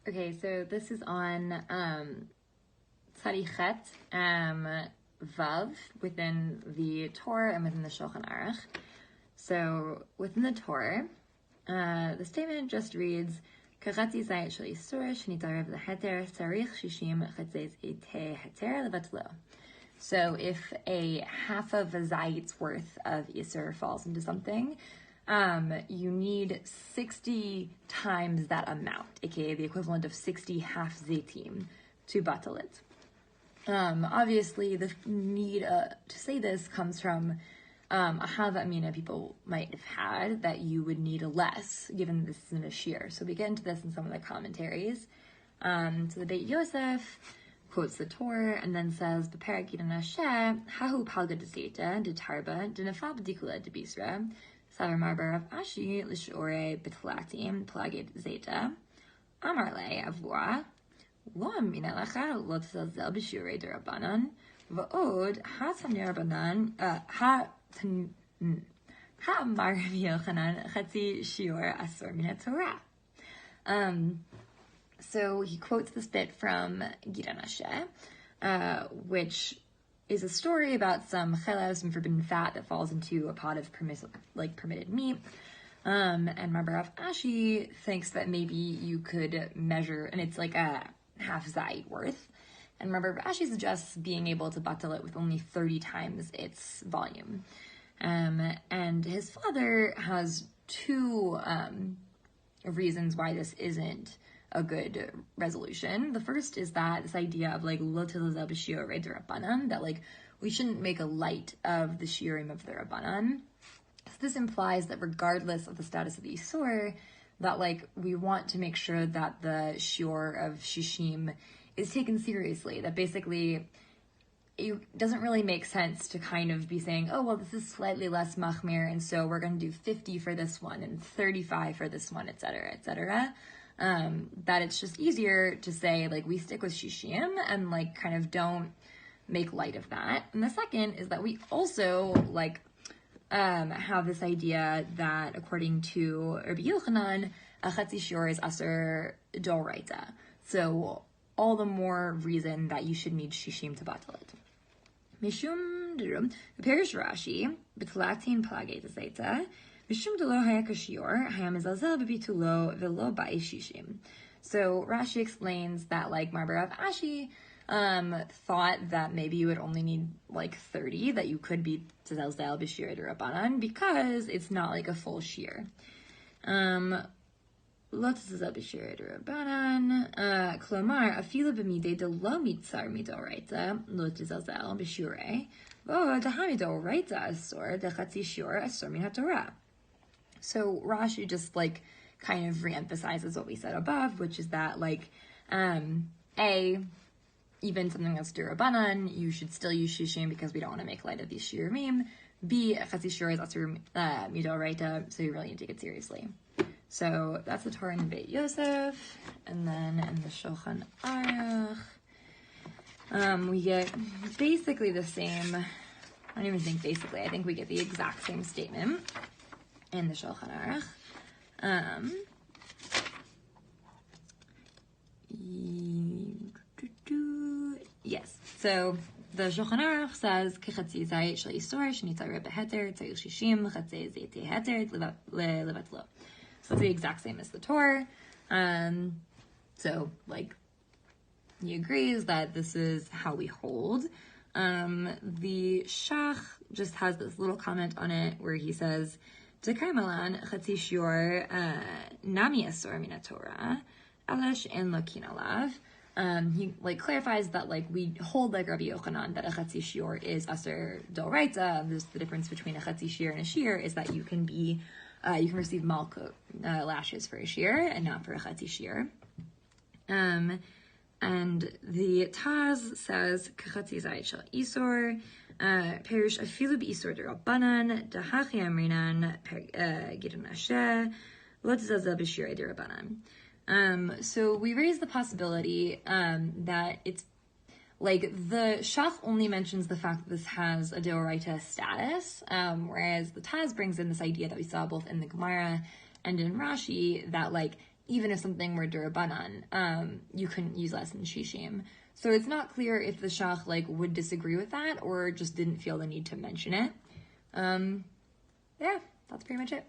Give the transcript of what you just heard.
Okay, so this is on Tzadichet Vav within the Torah and within the Shulchan Aruch. So within the Torah, the statement just reads, "Kachatzi zayit shel yisur shenitarev leheter tzarich shishim chatzes ete heter levatlo." So if a half of a zayit's worth of yisur falls into something, you need 60 times that amount, aka the equivalent of 60 half zaytim, to batal it. Obviously, the need to say this comes from a hava amina people might have had that you would need less, given this is in a shear. So we get into this in some of the commentaries. So the Beit Yosef quotes the Torah and then says, "B'perek Yidon Hashem, hahu palga d'zeta, d'tarba, d'nefal b'dikula d'bisra, savar marbar of ashi, l'shore b'tlatim, plagid zeta, amar le avua, lo amina lacha, lo tzazel b'shurei d'rabanan, v'od, ha-tamnei rabanan, ha-amar Rabbi Yochanan, chatzi shiur asur min Torah." So he quotes this bit from Gidon Hashem, which is a story about some chelav, some forbidden fat that falls into a pot of permitted meat. And Marbarav Ashi thinks that maybe you could measure, and it's like a half zayit worth. And Marbarav Ashi suggests being able to batal it with only 30 times its volume. And his father has two reasons why this isn't a good resolution. The first is that this idea of lo tilazeh b'shiurei d'Rabbanan, that we shouldn't make a light of the shiurim of the Rabbanan. So this implies that regardless of the status of the Yisur, that we want to make sure that the shiur of Shishim is taken seriously, that basically it doesn't really make sense to kind of be saying, oh, well, this is slightly less machmir, and so we're going to do 50 for this one and 35 for this one, etc., etc. That it's just easier to say, we stick with Shishim and, kind of don't make light of that. And the second is that we also, have this idea that, according to Rabbi Yochanan, a chatzi shiur is aser d'oraita. So, all the more reason that you should need Shishim to batal it. Mishum d'rum, Perish Rashi, b'tlatin plagei t'seita, Mishum d'lo haya kashior, haya mezalzel b'bitulo v'lo ba'i shishim. So Rashi explains that Marbarav Ashi thought that maybe you would only need 30, that you could be tzelzel b'shirei d'Rabbanan, because it's not a full shear. Lo tzelzel b'shirei d'Rabbanan, klomar afilu b'midei de lo mitzar midoraita, lo tzelzel b'shirei, v'o d'hamidoraita asor d'chatzi shiur asor min haTorah. So Rashi just kind of reemphasizes what we said above, which is that even something that's d'Rabbanan, you should still use Shishim because we don't want to make light of these shiurim. B, chatzi shiur is asur midoraita, so you really need to take it seriously. So that's the Torah in the Beit Yosef, and then in the Shulchan Aruch, we get basically the same. I don't even think basically. I think we get the exact same statement in the Shulchan Aruch. Yes. So the Shulchan Aruch says, "Kechatzi zayit shel yisur shenitzareh beheter tzarich shishim chatzei zayitei heter levatlo." So it's the exact same as the Torah. So he agrees that this is how we hold. The Shach just has this little comment on it where he says, "Dekar malan chatzi shiur nami asor min Torah, alash en lokin alav." He clarifies that we hold Rabbi Yochanan that a chatzi shiur is aser d'oraita. There's the difference between a chatzi shiur and a shear is that you can receive malkut lashes for a shear and not for a chatzi shear. And the Taz says, "Kachatzi zayit shel isor, perish afilu b'isor d'Rabbanan, dahachi amrinan, Gidon Hashem, lo tzazel b'shirei d'Rabbanan." So we raise the possibility that it's the Shach only mentions the fact that this has a deoraita status, whereas the Taz brings in this idea that we saw both in the Gemara and in Rashi that even if something were d'Rabbanan, you couldn't use less than shishim. So it's not clear if the Shach like would disagree with that or just didn't feel the need to mention it. Yeah, that's pretty much it.